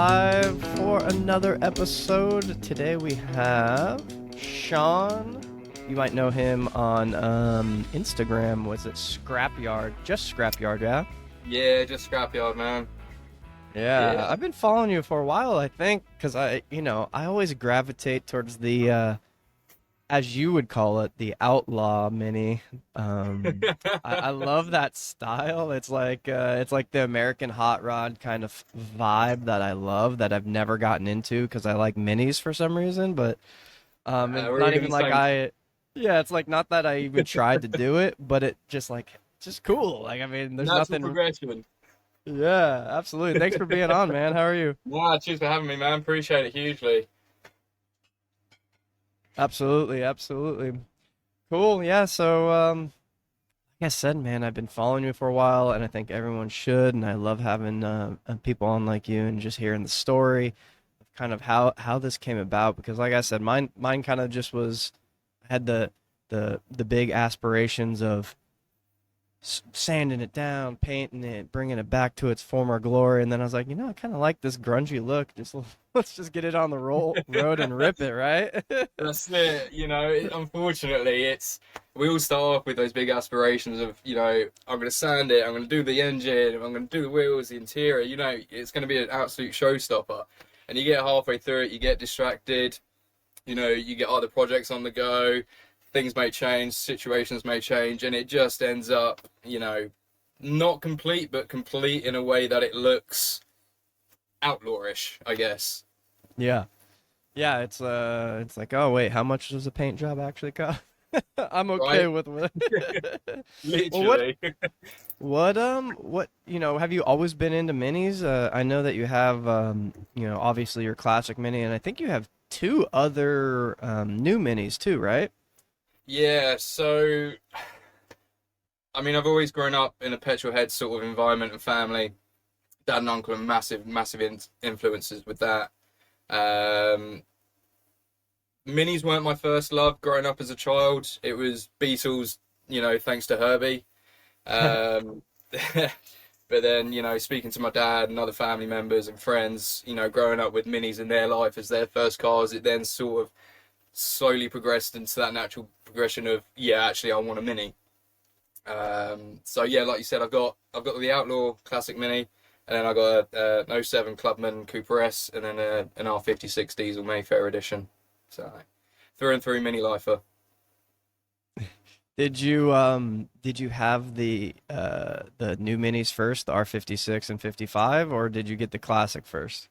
live for another episode. Today we have Sean. You might know him on Instagram. Was it Scrapyard? Just Scrapyard, yeah? Yeah, just scrapyard, man. Yeah, Yeah. I've been following you for a while, I think, because I always gravitate towards the as you would call it, the Outlaw mini. I love that style. It's like the American hot rod kind of vibe that I love that I've never gotten into because I like minis for some reason. But it's We're not in even the like same. yeah, it's like not that I even tried to do it, but it just cool. Like I mean, there's Natural nothing. progression. Yeah, absolutely. Thanks for being on, man. How are you? Nah, cheers for having me, man. Appreciate it hugely. Absolutely, absolutely. Cool. Yeah. So like I said, man, I've been following you for a while, and I think everyone should. And I love having people on like you and just hearing the story of kind of how this came about. Because, like I said, mine kind of just was I had the big aspirations of sanding it down, painting it, bringing it back to its former glory. And then I was like, I kind of like this grungy look. Just let's just get it on the road and rip it, right? That's it. Unfortunately, we all start off with those big aspirations of, I'm going to sand it, I'm going to do the engine, I'm going to do the wheels, the interior. It's going to be an absolute showstopper. And you get halfway through it, you get distracted. You get other projects on the go. Things may change, situations may change, and it just ends up, not complete, but complete in a way that it looks outlawish, I guess. Yeah. Yeah, it's like, oh wait, how much does a paint job actually cost? I'm okay Right? with what. Well, Literally. have you always been into minis? I know that you have, obviously your classic mini, and I think you have two other new minis too, right? Yeah, so, I mean, I've always grown up in a petrol head sort of environment and family. Dad and uncle are massive, massive influences with that. Um, Minis weren't my first love growing up as a child. It was Beatles, thanks to Herbie. Um, but then, speaking to my dad and other family members and friends, growing up with minis in their life as their first cars, it then sort of slowly progressed into that natural progression of, yeah, actually, I want a mini. So yeah, like you said, I've got the Outlaw Classic Mini, and then I got an '07 Clubman Cooper S, and then an R56 Diesel Mayfair Edition. So through and through mini lifer. Did you have the new minis first, the R56 and 55, or did you get the classic first?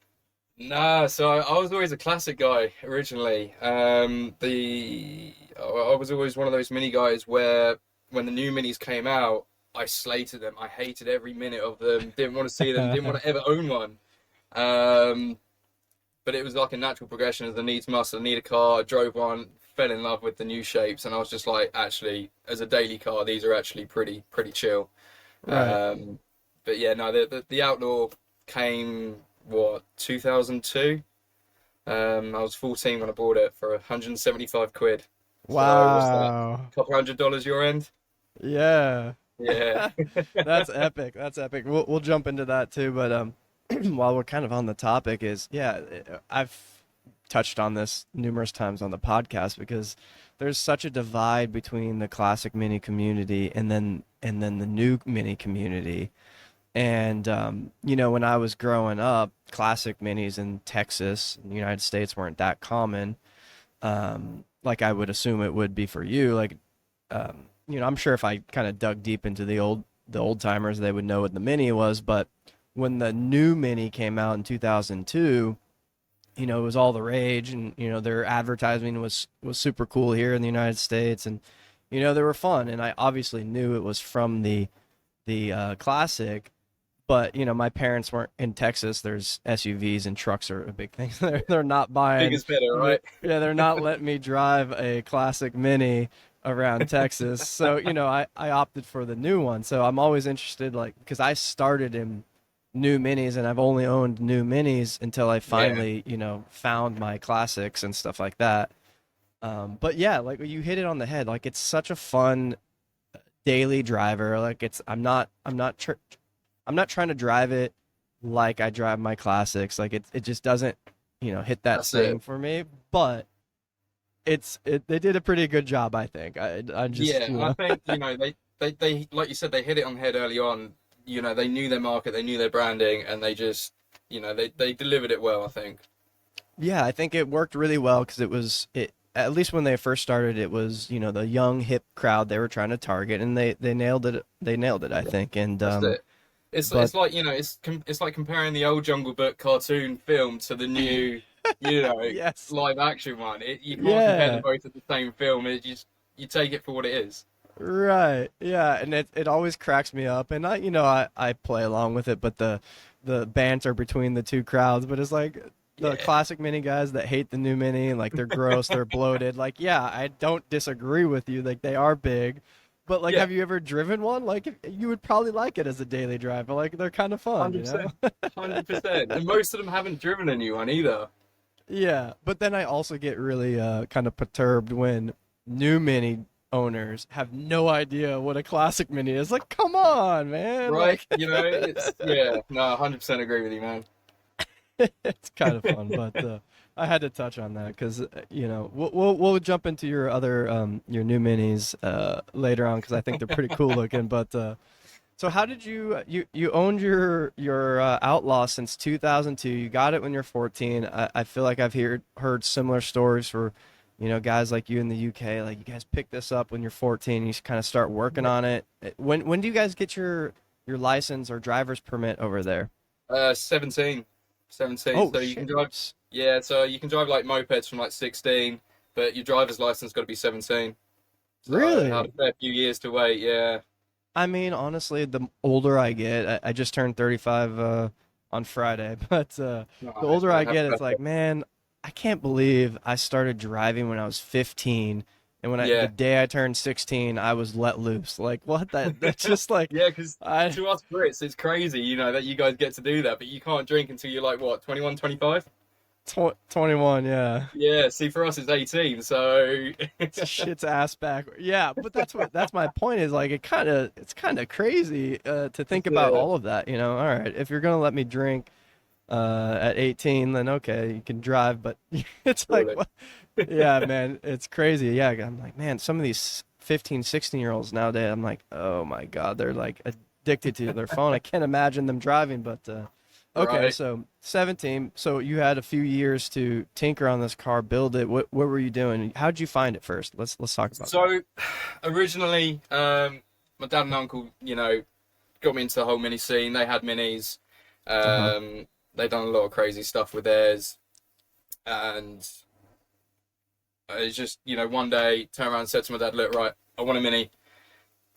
Nah, so I was always a classic guy originally. I was always one of those mini guys where when the new minis came out, I slated them. I hated every minute of them. Didn't want to see them. Didn't want to ever own one. Um, but it was like a natural progression of the needs must. I need a car. I drove one, fell in love with the new shapes, and I was just like, actually, as a daily car, these are actually pretty chill. Right. But yeah, no, the Outlaw came what 2002. I was 14 when I bought it for 175 quid. So what's that? Wow. A couple $100 your end? Yeah. Yeah. That's epic. That's epic. We'll jump into that too, but while we're kind of on the topic is yeah, I've touched on this numerous times on the podcast because there's such a divide between the classic mini community and then the new mini community. And when I was growing up, classic minis in Texas, in the United States weren't that common. Like I would assume it would be for you. Like I'm sure if I kind of dug deep into the old timers, they would know what the Mini was. But when the new Mini came out in 2002, it was all the rage, and their advertising was super cool here in the United States, and they were fun. And I obviously knew it was from the classic. But my parents weren't in Texas. There's SUVs and trucks are a big thing. They're not buying Bigger's better, me. right? Yeah, they're not letting me drive a classic Mini around Texas. So I opted for the new one. So I'm always interested, like, because I started in new Minis and I've only owned new Minis until I Yeah. finally found my classics and stuff like that. But yeah, like you hit it on the head. Like it's such a fun daily driver. Like I'm not trying to drive it like I drive my classics. Like it just doesn't, hit that That's it. same for me. But they did a pretty good job, I think. I just, Yeah, and I think, they like you said, they hit it on the head early on. They knew their market, they knew their branding, and they just, they delivered it well, I think. yeah, I think it worked really well because it at least when they first started, it was, the young hip crowd they were trying to target, and they nailed it. They nailed it, I think. And That's it. It's but like, it's like comparing the old Jungle Book cartoon film to the new, you know, yes, live action one. You can't compare them yeah. both to the same film. You take it for what it is. Right. Yeah, and it always cracks me up, and I play along with it, but the banter between the two crowds, but it's like the Yeah. classic mini guys that hate the new mini and like they're gross, they're bloated. Like, yeah, I don't disagree with you. Like they are big, but like Yeah, have you ever driven one? Like you would probably like it as a daily driver. Like they're kind of fun, 100%. 100%. And most of them haven't driven a new one either. Yeah, but then I also get really kind of perturbed when new mini owners have no idea what a classic mini is. Like, come on, man. Right? Like Yeah, no, 100% agree with you, man. it's kind of fun, but I had to touch on that because we'll jump into your other your new minis later on because I think they're pretty cool looking. But so how did you owned your Outlaw since 2002? You got it when you're 14. I feel like I've heard similar stories for guys like you in the UK. Like you guys pick this up when you're 14. You kind of start working on it. When do you guys get your license or driver's permit over there? 17. 17. Oh So you can shit! drive, yeah, so you can drive like mopeds from like 16, but your driver's license got to be 17. So I had Really? a fair few years to wait, yeah. I mean, honestly, the older I get, I just turned 35 on Friday, but the Nice, older I man. Happy get, it's birthday. like, man, I can't believe I started driving when I was 15, and the Yeah. day I turned 16, I was let loose. Like, what? That's just like, Yeah, because I to us Brits, it's crazy, that you guys get to do that, but you can't drink until you're like, what, 21, 25? 21, yeah. Yeah, see, for us, it's 18, so. Shit's ass back. Yeah, but that's my point is like it's kind of crazy to think about Yeah, all of that, All right, if you're gonna let me drink at 18, then okay, you can drive, but it's like surely. what? Yeah, man, it's crazy. Yeah, I'm like, man, some of these 15, 16-year-olds nowadays, I'm like, oh my God, they're like addicted to their phone. I can't imagine them driving, but okay, Right. so 17, so you had a few years to tinker on this car, build it. What were you doing? How'd you find it first? Let's talk about that. So, originally, my dad and uncle, got me into the whole mini scene. They had minis. Uh-huh. They done a lot of crazy stuff with theirs, and it's just, one day, turned around and said to my dad, "Look, right, I want a mini.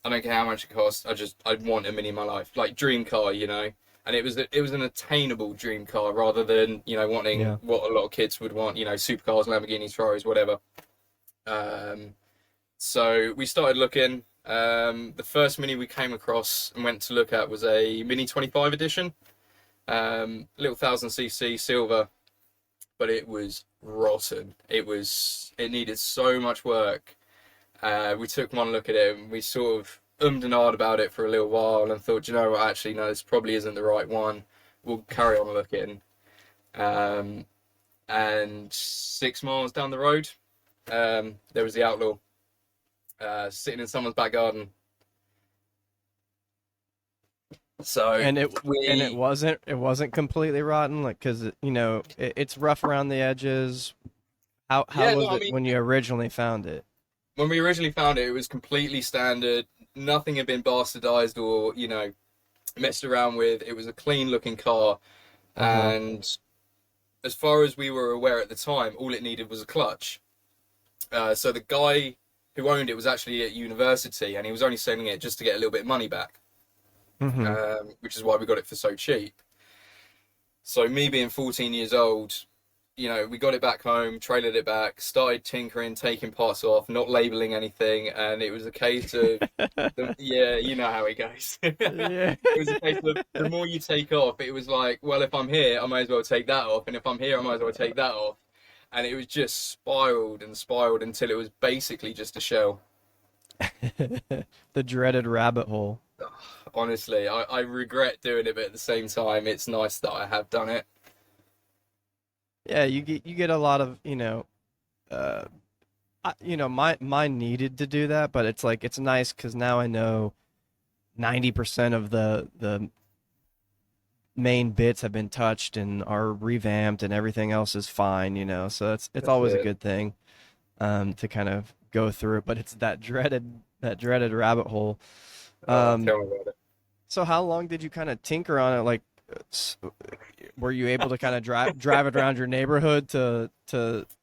I don't care how much it costs. I want a mini in my life, like dream car, And it was an attainable dream car rather than wanting Yeah. what a lot of kids would want, supercars, Lamborghinis, Ferraris, whatever. Um, so we started looking. The first mini we came across and went to look at was a Mini 25 edition, little 1000cc silver, but it was rotten. It needed so much work. We took one look at it and we sort of ummed and ahed about it for a little while and thought, you know what, actually, no, this probably isn't the right one. We'll carry on looking. Um, and 6 miles down the road, there was the Outlaw, sitting in someone's back garden. So And it we, wasn't completely rotten, like because it's rough around the edges. How yeah, no, was I it mean, when you originally found it? when we originally found it, it was completely standard. Nothing had been bastardized or, messed around with. It was a clean looking car. Uh-huh. And as far as we were aware at the time, all it needed was a clutch. So the guy who owned it was actually at university and he was only selling it just to get a little bit of money back, Mm-hmm. which is why we got it for so cheap. So me being 14 years old, we got it back home, trailered it back, started tinkering, taking parts off, not labeling anything, and it was a case of, yeah, you know how it goes. Yeah. It was a case of the more you take off, it was like, well, if I'm here, I might as well take that off, and if I'm here, I might as well take that off, and it was just spiraled and spiraled until it was basically just a shell. The dreaded rabbit hole. honestly. I regret doing it, but at the same time, it's nice that I have done it. Yeah, you get a lot of, uh mine needed to do that, but it's like it's nice because now I know 90% of the main bits have been touched and are revamped and everything else is fine, so it's That's always a it. good thing to kind of go through it, but it's that dreaded rabbit hole. Oh, um tell me about it. so how long did you kind of tinker on it, like s- were you able to kind of drive it around your neighborhood to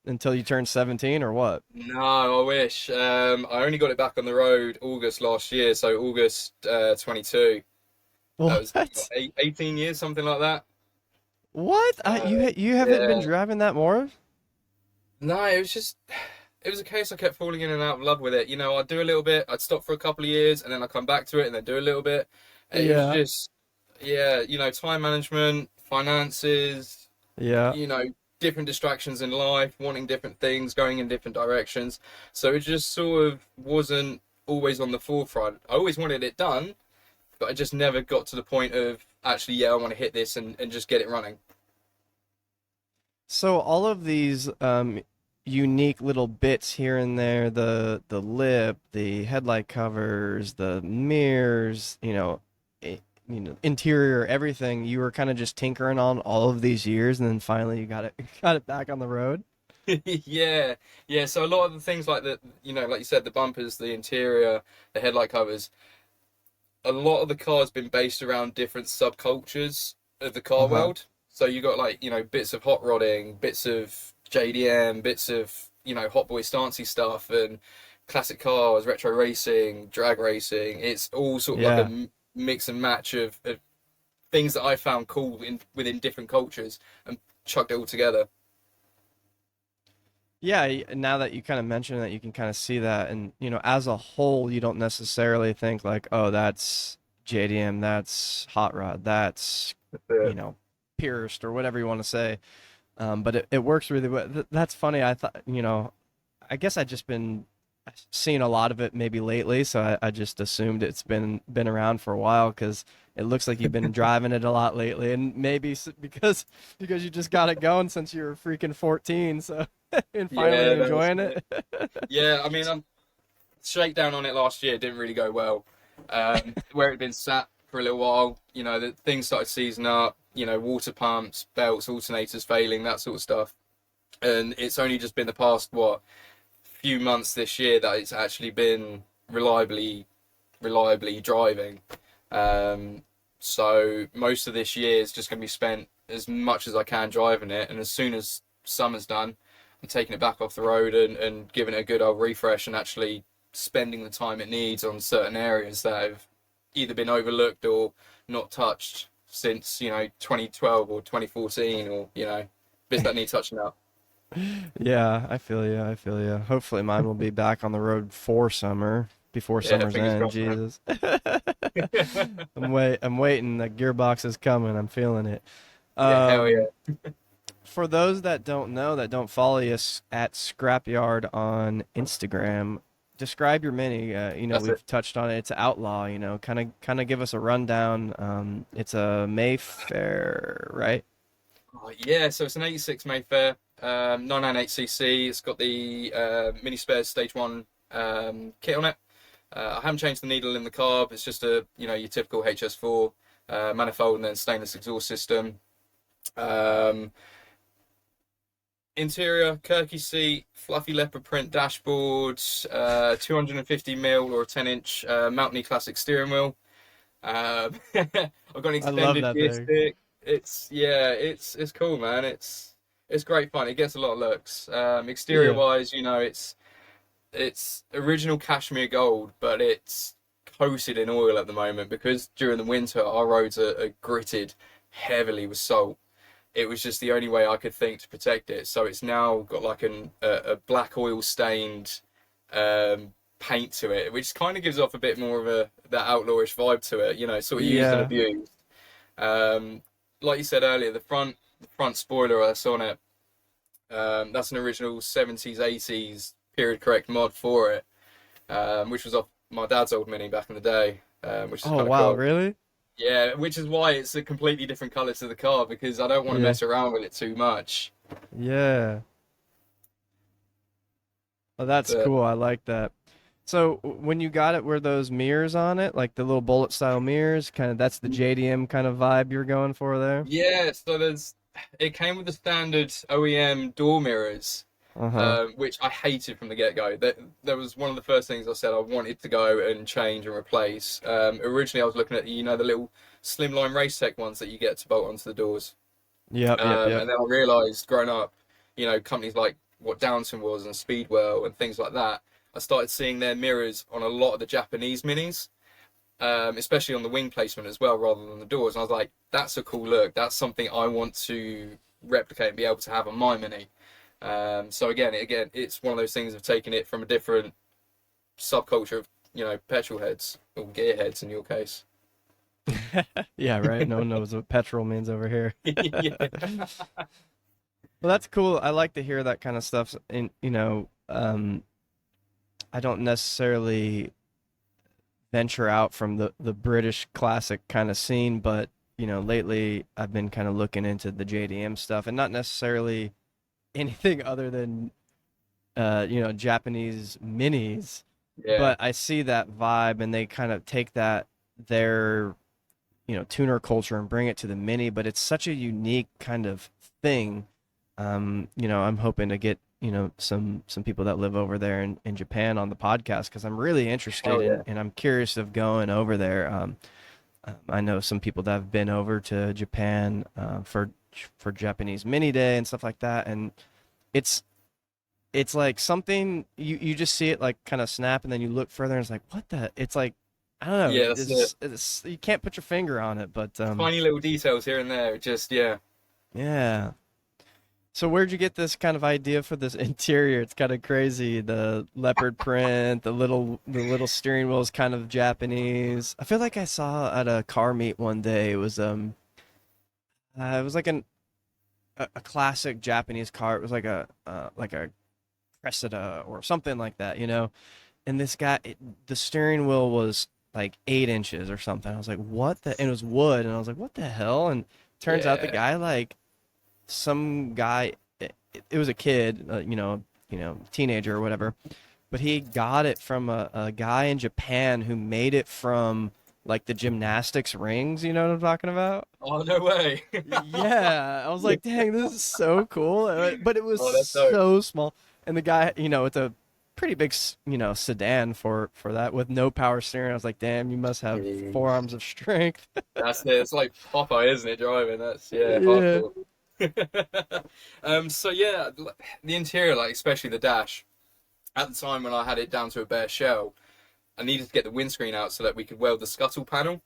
until you turned 17 or what? No, I wish. I only got it back on the road August last year, so August 22. That was what, What? 18 years, something like that. What? You haven't been Yeah. driving that more? No, it was just, it was a case I kept falling in and out of love with it. I'd do a little bit, I'd stop for a couple of years, and then I'd come back to it and then do a little bit. It was Yeah. just, yeah, time management, finances, Yeah. you know, different distractions in life, wanting different things, going in different directions. So it just sort of wasn't always on the forefront. I always wanted it done, but I just never got to the point of actually, yeah, I want to hit this and just get it running. So all of these unique little bits here and there, the lip, the headlight covers, the mirrors, interior, everything, you were kind of just tinkering on all of these years, and then finally you got it got it back on the road. Yeah, yeah. So a lot of the things like like you said, the bumpers, the interior, the headlight covers, a lot of the car's been based around different subcultures of the car Uh-huh. world. So you got like, bits of hot rodding, bits of JDM, bits of, hot boy stancy stuff and classic cars, retro racing, drag racing. It's all sort of like a Yeah. mix and match of things that I found cool within different cultures and chucked it all together. Yeah, now that you kind of mention that, you can kind of see that, and as a whole, you don't necessarily think like, oh, that's JDM, that's hot rod, that's Yeah. you know pierced or whatever you want to say. But it works really well. That's funny. I thought, I guess I just been seeing a lot of it maybe lately, so I just assumed it's been around for a while because it looks like you've been driving it a lot lately, and maybe because you just got it going since you were freaking 14, so and finally Yeah, that's enjoying it. it. Yeah, I mean, I'm shakedown on it last year didn't really go well. Where it'd been sat for a little while, the things started seizing up. Water pumps, belts, alternators failing, that sort of stuff. And it's only just been the past few months this year that it's actually been reliably driving. Um, so most of this year is just going to be spent as much as I can driving it, and as soon as summer's done, I'm taking it back off the road and giving it a good old refresh and actually spending the time it needs on certain areas that have either been overlooked or not touched since 2012 or 2014, or bits that need touching up. Yeah, I feel you. I feel you. Hopefully, mine will be back on the road for summer, before Yeah, summer's fingers end. crossed, man. Jesus, I'm waiting. The gearbox is coming. I'm feeling it. Yeah, hell yeah. Um, for those that don't know, that don't follow us at Scrapyard on Instagram, describe your mini. That's it. We've touched on it. It's Outlaw. Kind of give us a rundown. It's a Mayfair, right? Oh, yeah, so it's an 86 Mayfair, 998cc. It's got the mini spares stage one kit on it. I haven't changed the needle in the carb. It's just your typical HS4 manifold and then stainless exhaust system. Um, Interior, Kirky seat, fluffy leopard print dashboard, 250 mil or a 10-inch Mountain Classic steering wheel. I've got an I love extended that gear thing. stick. It's cool, man. It's great fun. It gets a lot of looks. Exterior Yeah. wise, it's original cashmere gold, but it's coated in oil at the moment because during the winter our roads are gritted heavily with salt. It was just the only way I could think to protect it. So it's now got like a black oil stained paint to it, which kind of gives off a bit more of that outlawish vibe to it. Sort of used and Yeah. abused. Um, like you said earlier, the front spoiler that's on it. That's an original 70s, 80s period correct mod for it, which was off my dad's old Mini back in the day. which is Oh, kind of wow, cool. really? Yeah, which is why it's a completely different color to the car because I don't want to Yeah. mess around with it too much. Yeah. Oh, that's But cool. I like that. So when you got it, were those mirrors on it, like the little bullet style mirrors? Kind of that's the JDM kind of vibe you're going for there. yeah, so it came with the standard OEM door mirrors, Uh-huh. which I hated from the get-go. That was one of the first things I said I wanted to go and change and replace. Originally, I was looking at the little slimline race tech ones that you get to bolt onto the doors. Yep, yep, yep. And then I realised, growing up, companies like what Downton was and Speedwell and things like that, I started seeing their mirrors on a lot of the Japanese minis, especially on the wing placement as well, rather than the doors. And I was like, that's a cool look. That's something I want to replicate and be able to have on my mini. So again, it's one of those things of taking it from a different subculture of petrol heads or gear heads in your case. Yeah, right. No one knows what petrol means over here. Yeah, Well, that's cool. I like to hear that kind of stuff. And I don't necessarily venture out from the British classic kind of scene, but lately I've been kind of looking into the JDM stuff, and not necessarily anything other than Japanese minis, yeah, but I see that vibe, and they kind of take that their tuner culture and bring it to the mini, but it's such a unique kind of thing. I'm hoping to get some people that live over there in Japan on the podcast because I'm really interested hell in yeah. and I'm curious of going over there. I know some people that have been over to Japan for Japanese Mini Day and stuff like that, and it's it's like something you just see it like kind of snap, and then you look further and it's like what the? It's like I don't know. Yeah, that's it. It's you can't put your finger on it, but Tiny little details here and there. Just yeah. yeah. So where'd you get this kind of idea for this interior? It's kind of crazy. The leopard print, the little steering wheel is kind of Japanese. I feel like I saw at a car meet one day. It was like a classic Japanese car. It was like a Cressida or something like that, And this guy, the steering wheel was like 8 inches or something. I was like, what the? And it was wood, and I was like, what the hell? And turns out the Yeah. guy like some guy it was a kid teenager or whatever, but he got it from a guy in Japan who made it from like the gymnastics rings, you know what I'm talking about? Oh, no way. Yeah, I was like, dang, this is so cool. But it was Oh, that's dope. so small, and the guy, it's a pretty big sedan for that with no power steering. I was like, damn, you must have Jeez. forearms of strength. That's it. It's like Popeye, isn't it? Driving. That's yeah, Yeah. hardcore. So yeah, the interior, like especially the dash. At the time when I had it down to a bare shell, I needed to get the windscreen out so that we could weld the scuttle panel.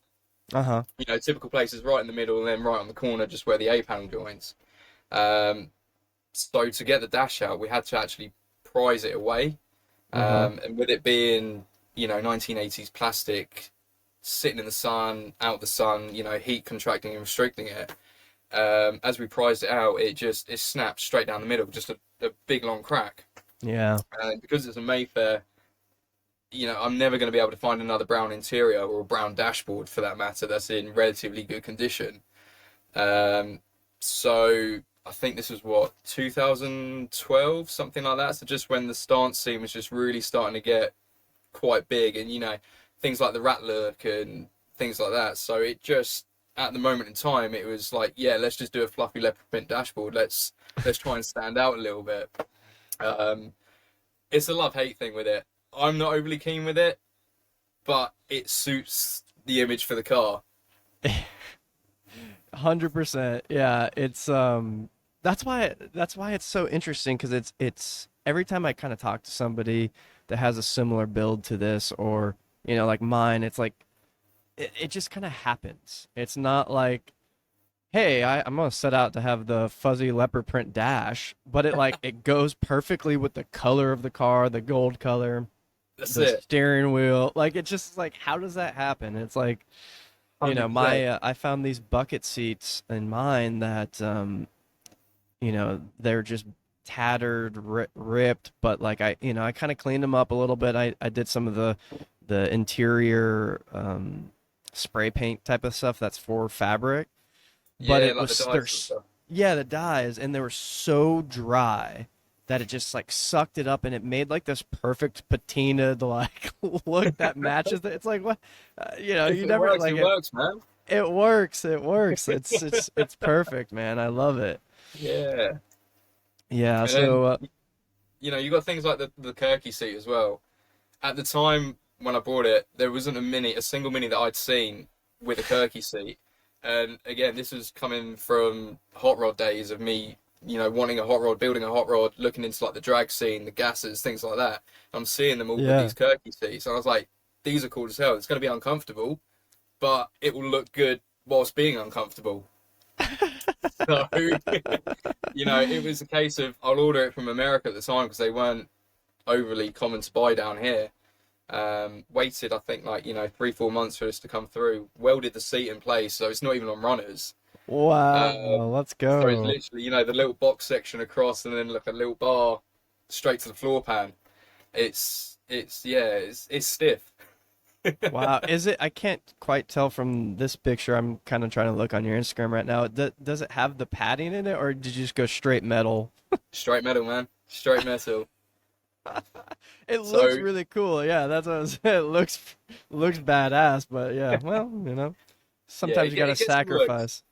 Uh-huh. Typical places right in the middle and then right on the corner, just where the A panel joins. Um, so to get the dash out, we had to actually prise it away. Uh-huh. And with it being, 1980s plastic, sitting in the sun, out the sun, heat contracting and restricting it. As we prized it out, it snapped straight down the middle, just a big long crack. Yeah. And because it's a Mayfair, I'm never going to be able to find another brown interior or a brown dashboard for that matter that's in relatively good condition. Um, so I think this was what 2012, something like that. So just when the stance scene was just really starting to get quite big, and things like the rat look and things like that. So it just at the moment in time, it was like, yeah, let's just do a fluffy leopard print dashboard. Let's try and stand out a little bit. Um, it's a love hate thing with it. I'm not overly keen with it, but it suits the image for the car. 100%. Yeah, that's why it's so interesting because it's every time I kind of talk to somebody that has a similar build to this or like mine, it's like it just kind of happens. It's not like, hey, I'm gonna set out to have the fuzzy leopard print dash, but it goes perfectly with the color of the car, the gold color, That's the it, steering wheel. Like it's just like how does that happen? It's like 100%. my I found these bucket seats in mine that they're just tattered, ripped, but like I kind of cleaned them up a little bit. I did some of the the interior spray paint type of stuff that's for fabric, but Yeah, it like the was dice and stuff. yeah, the dyes, and they were so dry that it just like sucked it up, and it made like this perfect patina like look that matches it. It's like what, If you it never works, like it it. works, man. It works. It works. It's perfect, man. I love it. Yeah. Yeah. And then, So you got things like the Kirky seat as well. At the time when I bought it, there wasn't a single mini that I'd seen with a Kirky seat. And again, this was coming from hot rod days of me, wanting a hot rod, building a hot rod, looking into like the drag scene, the gases, things like that. I'm seeing them all with yeah. these Kirky seats, and I was like, these are cool as hell. It's going to be uncomfortable, but it will look good whilst being uncomfortable. So, it was a case of I'll order it from America at the time because they weren't overly common to buy down here. Waited, I think, like, 3, 4 months for this to come through. Welded the seat in place, so it's not even on runners. Wow. Let's So it's go. literally, the little box section across, and then like a little bar straight to the floor pan. It's stiff. Wow. Is it? I can't quite tell from this picture. I'm kind of trying to look on your Instagram right now. Does it have the padding in it, or did you just go straight metal? Straight metal, man. Straight metal. It looks So really cool. Yeah, that's what I was saying. It looks badass, but yeah, well, yeah, sometimes you gotta it gets some looks. sacrifice.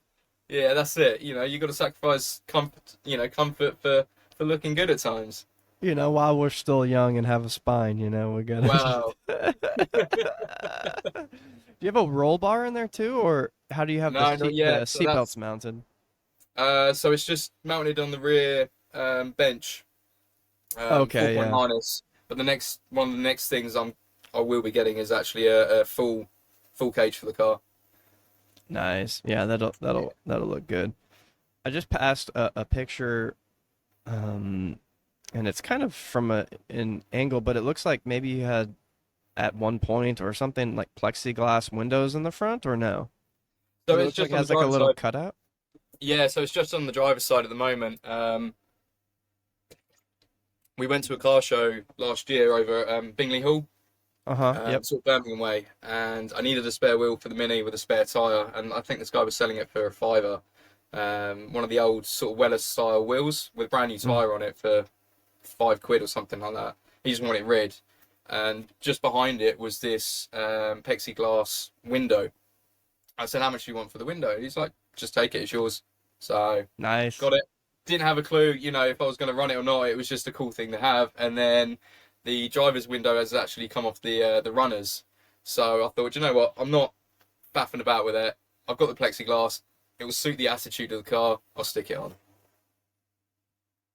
Yeah, that's it. You got to sacrifice comfort, comfort for looking good at times. While we're still young and have a spine, we gotta just. Wow. Do you have a roll bar in there too, or how do you have the No, not the yet. So seat belts that's mounted? so it's just mounted on the rear bench, Okay, 4-point yeah, harness. But one of the next things I will be getting is actually a full cage for the car. nice. Yeah, that'll Yeah. that'll that'll look good. I just passed a picture, um, and it's kind of from an angle, but it looks like maybe you had at one point or something like plexiglass windows in the front, or no? So Because it it's looks like just it on the has like a driver's little side. cutout. Yeah, so it's just on the driver's side at the moment. We went to a car show last year over at Bingley Hall, Uh-huh. Yep. sort of Birmingham way, and I needed a spare wheel for the Mini with a spare tyre, and I think this guy was selling it for a fiver. One of the old sort of Weller style wheels with a brand new Mm. tyre on it for £5 or something like that. He just wanted it red, and just behind it was this plexiglass window. I said, "How much do you want for the window?" He's like, "Just take it, it's yours." So Nice. got it. Didn't have a clue, if I was going to run it or not. It was just a cool thing to have. And then the driver's window has actually come off the runners. So I thought, you know what? I'm not faffing about with it. I've got the plexiglass. It will suit the attitude of the car. I'll stick it on.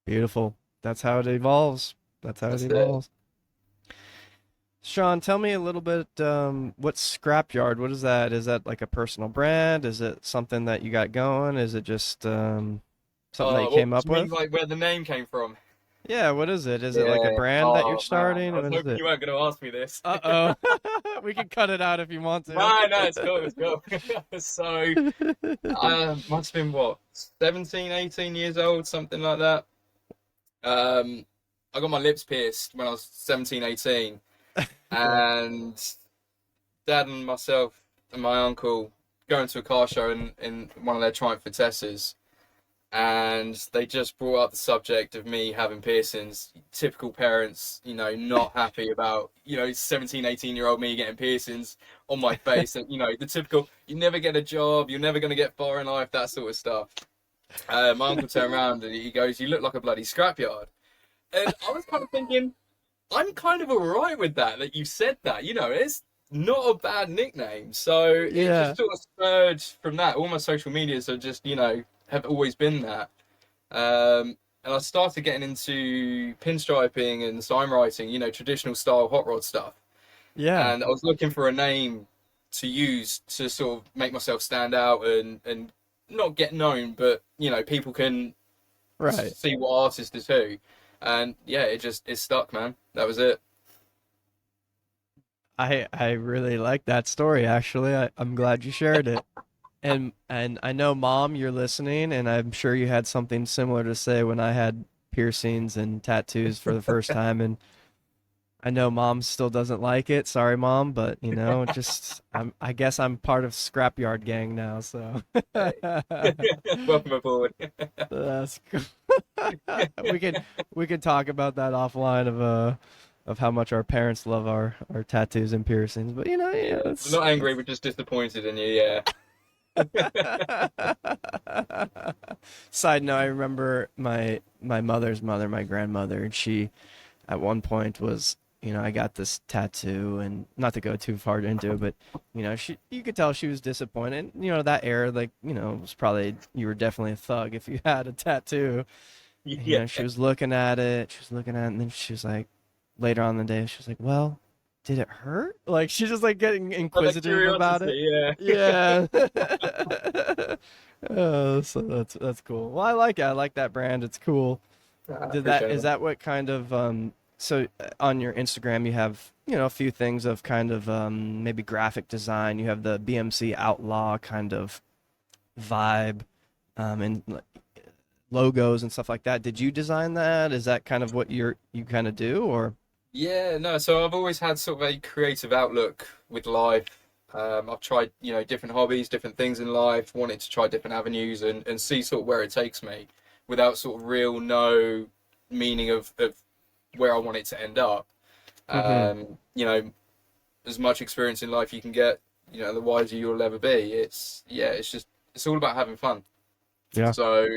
Beautiful. That's how it evolves. That's how it That's it. evolves. Sean, tell me a little bit, what's Scrapyard? What is that? Is that like a personal brand? Is it something that you got going? Is it just something that you What came do up you mean, with? like where the name came from? Yeah, what is it? Is it like a Yeah. brand that you're Oh man, starting? I was What is hoping it? you weren't going to ask me this. Uh-oh. We can cut it out if you want to. No, no, it's cool. It's cool. So I must have been what, 17, 18 years old, something like that. Um, I got my lips pierced when I was 17, 18, Yeah. and dad and myself and my uncle going to a car show in one of their Triumph Vitesses, and they just brought up the subject of me having piercings. Typical parents, not happy about, 17, 18-year-old me getting piercings on my face, and, the typical, you never get a job, you're never going to get far in life, that sort of stuff. My uncle turned around and he goes, "You look like a bloody scrapyard." And I was kind of thinking, I'm kind of alright with that you said that. It's not a bad nickname. So it Yeah. just sort of spurred from that. All my social medias are just, have always been that. And I started getting into pinstriping and sign writing, traditional style hot rod stuff. Yeah. And I was looking for a name to use to sort of make myself stand out and not get known, but, people can Right. see what artist is who. And yeah, it stuck, man. That was it. I really like that story actually. I'm glad you shared it. And I know mom, you're listening, and I'm sure you had something similar to say when I had piercings and tattoos for the first time, and I know mom still doesn't like it. Sorry, mom, but just I guess I'm part of scrapyard gang now, so Hey. Welcome aboard. that's cool. we could we could talk about that offline of how much our parents love our tattoos and piercings, but Yeah, we're not angry, we're just disappointed in you. Yeah. Side note, I remember my mother's mother, my grandmother, and she at one point was, I got this tattoo, and not to go too far into it, but you could tell she was disappointed. That era, like, was probably, you were definitely a thug if you had a tattoo. And, Yeah. she was looking at it, and then she was like, later on in the day, she was like, well, did it hurt? Like, she's just like getting Out of inquisitive about it. curiosity, yeah. Yeah. Oh, so that's cool. Well, I like it. I like that brand. It's cool. I Did that appreciate is it. that what kind of so on your Instagram you have, a few things of kind of maybe graphic design. You have the BMC Outlaw kind of vibe and like, logos and stuff like that. Did you design that? Is that kind of what you kind of do or? Yeah, no, so I've always had sort of a creative outlook with life. I've tried, different hobbies, different things in life, wanted to try different avenues and see sort of where it takes me without sort of real no meaning of where I want it to end up. Hmm. As much experience in life you can get, the wiser you'll ever be. It's all about having fun. Yeah. So,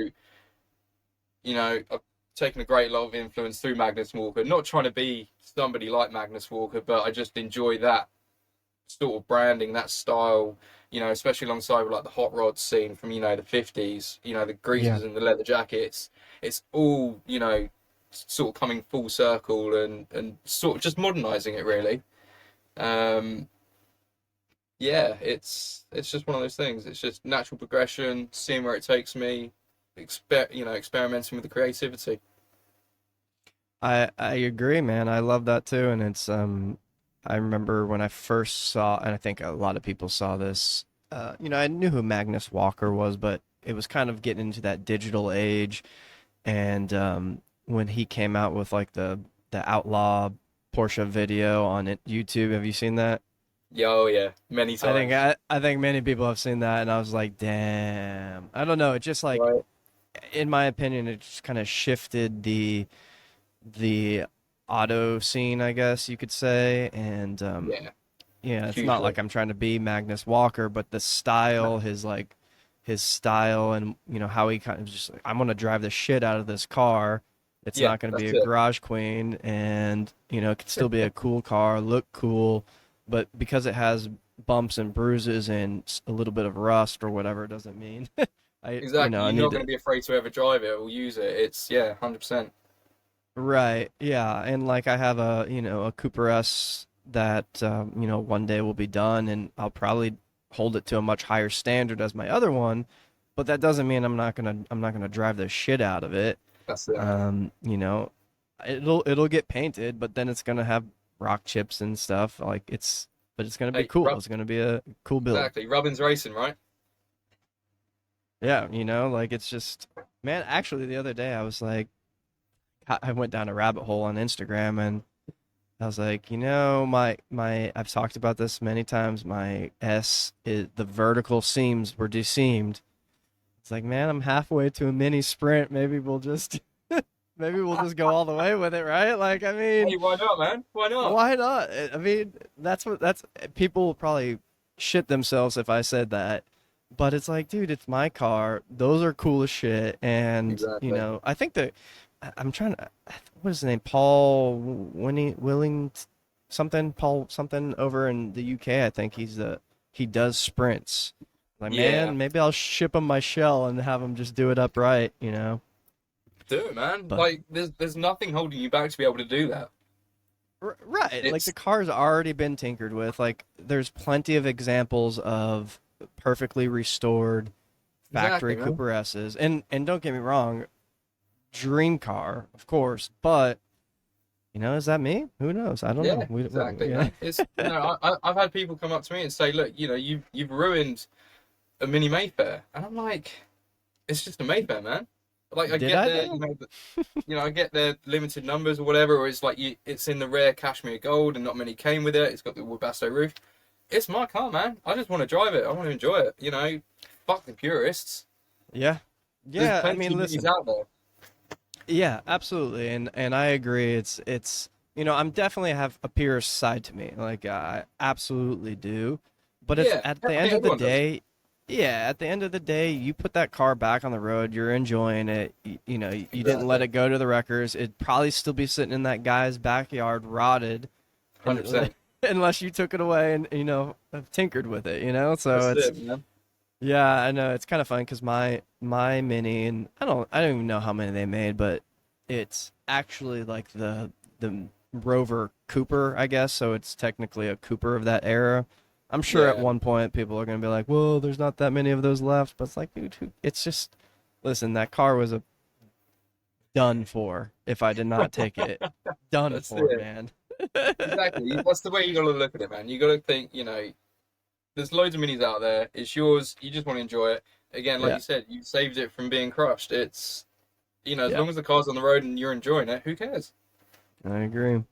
I've taken a great lot of influence through Magnus Walker. Not trying to be somebody like Magnus Walker, but I just enjoy that sort of branding, that style. Especially alongside with like the hot rod scene from the 50s. The Yeah. greases and the leather jackets. It's all sort of coming full circle and sort of just modernizing it really. Um, yeah, it's just one of those things. It's just natural progression, seeing where it takes me, experimenting with the creativity. I agree, man. I love that too, and it's I remember when I first saw, and I think a lot of people saw this. I knew who Magnus Walker was, but it was kind of getting into that digital age, and when he came out with like the Outlaw Porsche video on YouTube, have you seen that? Yeah, oh yeah, many times. I think many people have seen that, and I was like, damn. I don't know. It just like, Right? in my opinion, it just kind of shifted the auto scene, I guess you could say. And Yeah, yeah, it's not hugely. like I'm trying to be Magnus Walker, but the style, No, his style, and how he kind of just like, I'm gonna drive the shit out of this car. It's yeah, not gonna be that's a it. garage queen, and it could still be a cool car, look cool, but because it has bumps and bruises and a little bit of rust or whatever, it doesn't mean Exactly. I You're need not going to. to be afraid to ever drive it or use it. It's yeah, 100%. Right. Yeah. And like I have a Cooper S that one day will be done and I'll probably hold it to a much higher standard as my other one, but that doesn't mean I'm not gonna drive the shit out of it. That's it, man. Um, you know, it'll get painted, but then it's gonna have rock chips and stuff. But it's gonna be Hey, cool. It's gonna be a cool build. exactly. Rubbin's racing, right? Yeah, like it's just, man, actually the other day I was like I went down a rabbit hole on Instagram and I was like, my I've talked about this many times. My S is the vertical seams were deseamed. It's like, man, I'm halfway to a mini sprint. Maybe we'll just go all the way with it, right? Like, I mean, Hey, why not, man? Why not? why not? I mean, that's people will probably shit themselves if I said that. But it's like, dude, it's my car. Those are cool as shit. And, Exactly. I think that I'm trying to, what is his name? Paul Willing something, Paul something over in the UK. I think he does sprints. Like, Yeah, man, maybe I'll ship him my shell and have him just do it upright. do it, man. But Like, there's nothing holding you back to be able to do that. Right, like the It's car's already been tinkered with. Like there's plenty of examples of perfectly restored exactly, factory man. Cooper S's. And don't get me wrong, dream car, of course, but is that me? Who knows? I don't know. Yeah, exactly, Yeah. man. It's I've had people come up to me and say, look, you've ruined a mini Mayfair, and I'm like, it's just a Mayfair, man. Like I Did get I their, though? I get their limited numbers or whatever, or it's like it's in the rare cashmere gold and not many came with it. It's got the Webasto roof. It's my car, man. I just want to drive it. I want to enjoy it. Fuck the purists. Yeah. There's Yeah, I plenty mean, of minis listen. out there. Yeah, absolutely. And I agree. It's I'm definitely have a purist side to me. Like I absolutely do. But it's Yeah, at I the end think of the everyone does. day, yeah, at the end of the day, you put that car back on the road, you're enjoying it. You didn't let Exactly. it go to the wreckers. It'd probably still be sitting in that guy's backyard rotted 100%. unless you took it away and have tinkered with it. So That's it's it, man. yeah, I know it's kind of fun because my mini, and I don't even know how many they made, but it's actually like the Rover Cooper, I guess. So it's technically a Cooper of that era. I'm sure at Yeah. one point people are gonna be like, "Well, there's not that many of those left," but it's like, dude, it's just listen. That car was a done for if I did not take it. Done That's for, it. man. Exactly. That's the way you got to look at it, man. You got to think, there's loads of minis out there. It's yours. You just want to enjoy it. Again, like Yeah, you said, you saved it from being crushed. As yeah, long as the car's on the road and you're enjoying it, who cares? I agree.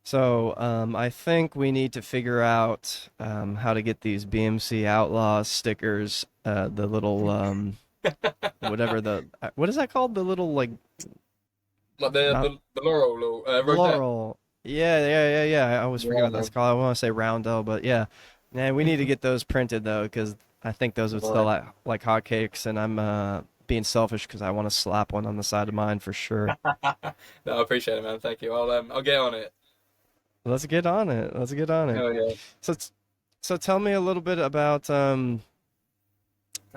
So I think we need to figure out how to get these BMC Outlaw stickers. The little whatever what is that called? The little like Like the not the, the Laurel or Rosette. Laurel. Yeah, yeah, yeah, yeah. I always forget Yeah, what that's man. called. I want to say Roundel, but yeah. Man, we need to get those printed though, because I think those would sell Right. like hotcakes, and I'm being selfish because I want to slap one on the side of mine for sure. No, I appreciate it, man. Thank you. I'll get on it. Let's get on it. Let's get on it. Hell yeah. So, so tell me a little bit about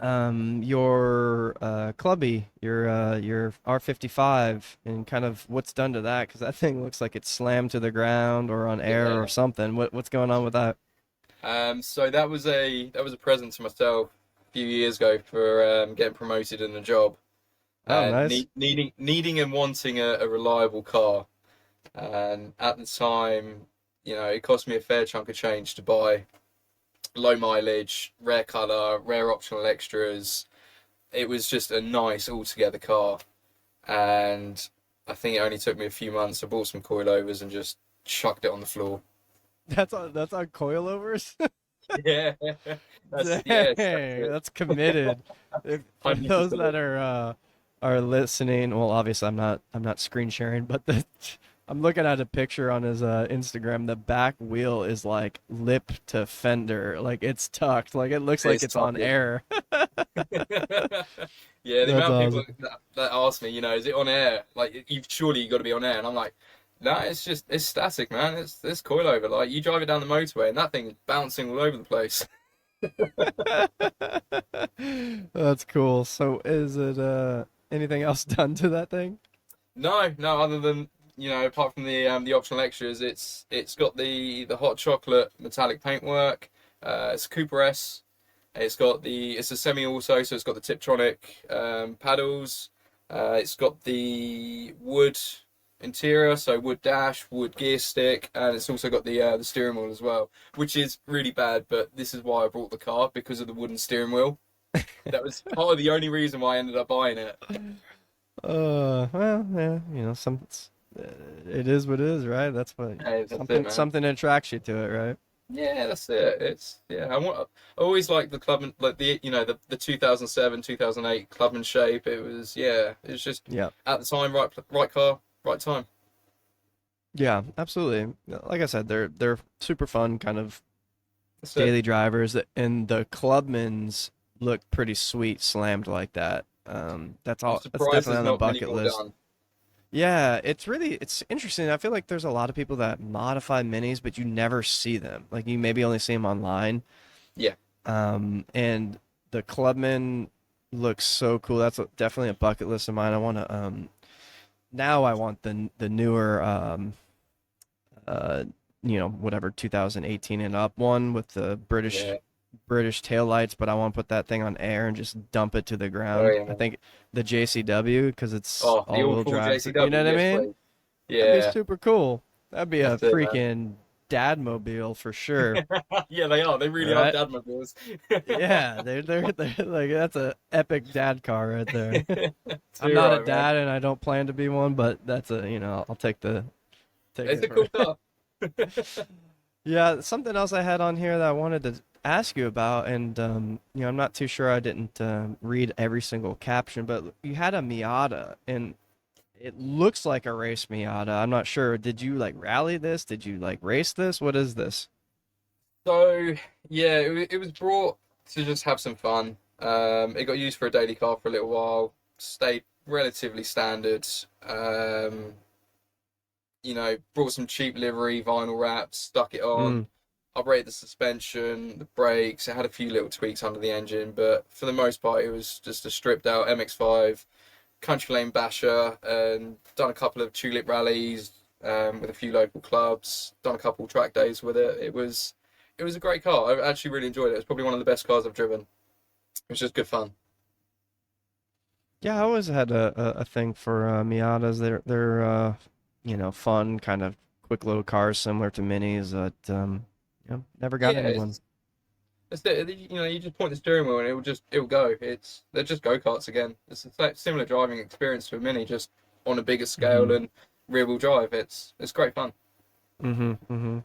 your clubby, your R55, and kind of what's done to that, because that thing looks like it's slammed to the ground or on air or Yeah. something. What's going on with that? So that was a present to myself a few years ago for getting promoted in a job Oh, and nice. needing and wanting a reliable car. And at the time, it cost me a fair chunk of change to buy low mileage, rare color, rare optional extras. It was just a nice altogether car, and I think it only took me a few months. I bought some coilovers and just chucked it on the floor. That's on coilovers. Yeah, that's Dang, yeah, chucked it. that's committed. For those 100%. that are listening, well, obviously I'm not screen sharing, but I'm looking at a picture on his Instagram. The back wheel is like lip to fender, like it's tucked, like it looks like It's it's on tucking. air. Yeah, the That's amount of people awesome. that ask me, is it on air? Like, you got to be on air, and I'm like, no, it's static, man. It's coilover. Like, you drive it down the motorway, and that thing is bouncing all over the place. That's cool. So is it anything else done to that thing? No, no, other than apart from the optional extras, it's got the hot chocolate metallic paintwork. It's a Cooper S. It's a semi also, so it's got the Tiptronic paddles. It's got the wood interior, so wood dash, wood gear stick, and it's also got the steering wheel as well, which is really bad. But this is why I bought the car, because of the wooden steering wheel. That was part of the only reason why I ended up buying it. Well, yeah, uh, it is what it is, right? That's what Hey, that's it, something man. something attracts you to it, right? Yeah, that's it. I always like the Clubman, like the 2007, 2008 Clubman shape. It was just Yeah. at the time, right car, right time. Yeah, absolutely. Like I said, they're super fun kind of That's it. daily drivers, and the Clubmans look pretty sweet slammed like that. That's I'm all. That's surprised definitely there's on the not many bucket more list. done. Yeah, it's interesting. I feel like there's a lot of people that modify minis, but you never see them. Like you maybe only see them online. Yeah, And the Clubman looks so cool. That's definitely a bucket list of mine. I want to now I want the newer uh whatever 2018 and up one with the yeah. British taillights, but I want to put that thing on air and just dump it to the Oh ground. yeah, I man. think the JCW because it's Oh, the all all-wheel full drive. You know JCW. what I Yes, mean? please. That'd be Yeah, super cool. That'd be a that's it, man. freaking dad mobile for sure. Yeah, they are. They All really are right. dad mobiles. Yeah, they're like that's a epic dad car right there. I'm Too not a right, man. dad and I don't plan to be one, but that's I'll take It's it a for. cool car. Yeah, something else I had on here that I wanted to ask you about, and I'm not too sure I didn't read every single caption, but you had a Miata, and it looks like a race Miata. I'm not sure. Did you like rally this? Did you like race this? What is this? So yeah, it was brought to just have some fun. It got used for a daily car for a little while. Stayed relatively standard. Um, brought some cheap livery, vinyl wraps, stuck it on, Mm, upgraded the suspension, the brakes. It had a few little tweaks under the engine, but for the most part, it was just a stripped out MX-5 country lane basher, and done a couple of tulip rallies with a few local clubs. Done a couple track days with it. It was a great car. I actually really enjoyed it. It's probably one of the best cars I've driven. It was just good fun. yeah, I always had a thing for Miatas. They're fun, kind of quick little cars, similar to minis. But never got Yeah, anyone. it's you just point the steering wheel and it will go. They're just go karts again. It's a similar driving experience to a Mini, just on a bigger scale Mm-hmm. and rear wheel drive. It's great fun. Mm-hmm. Mm-hmm.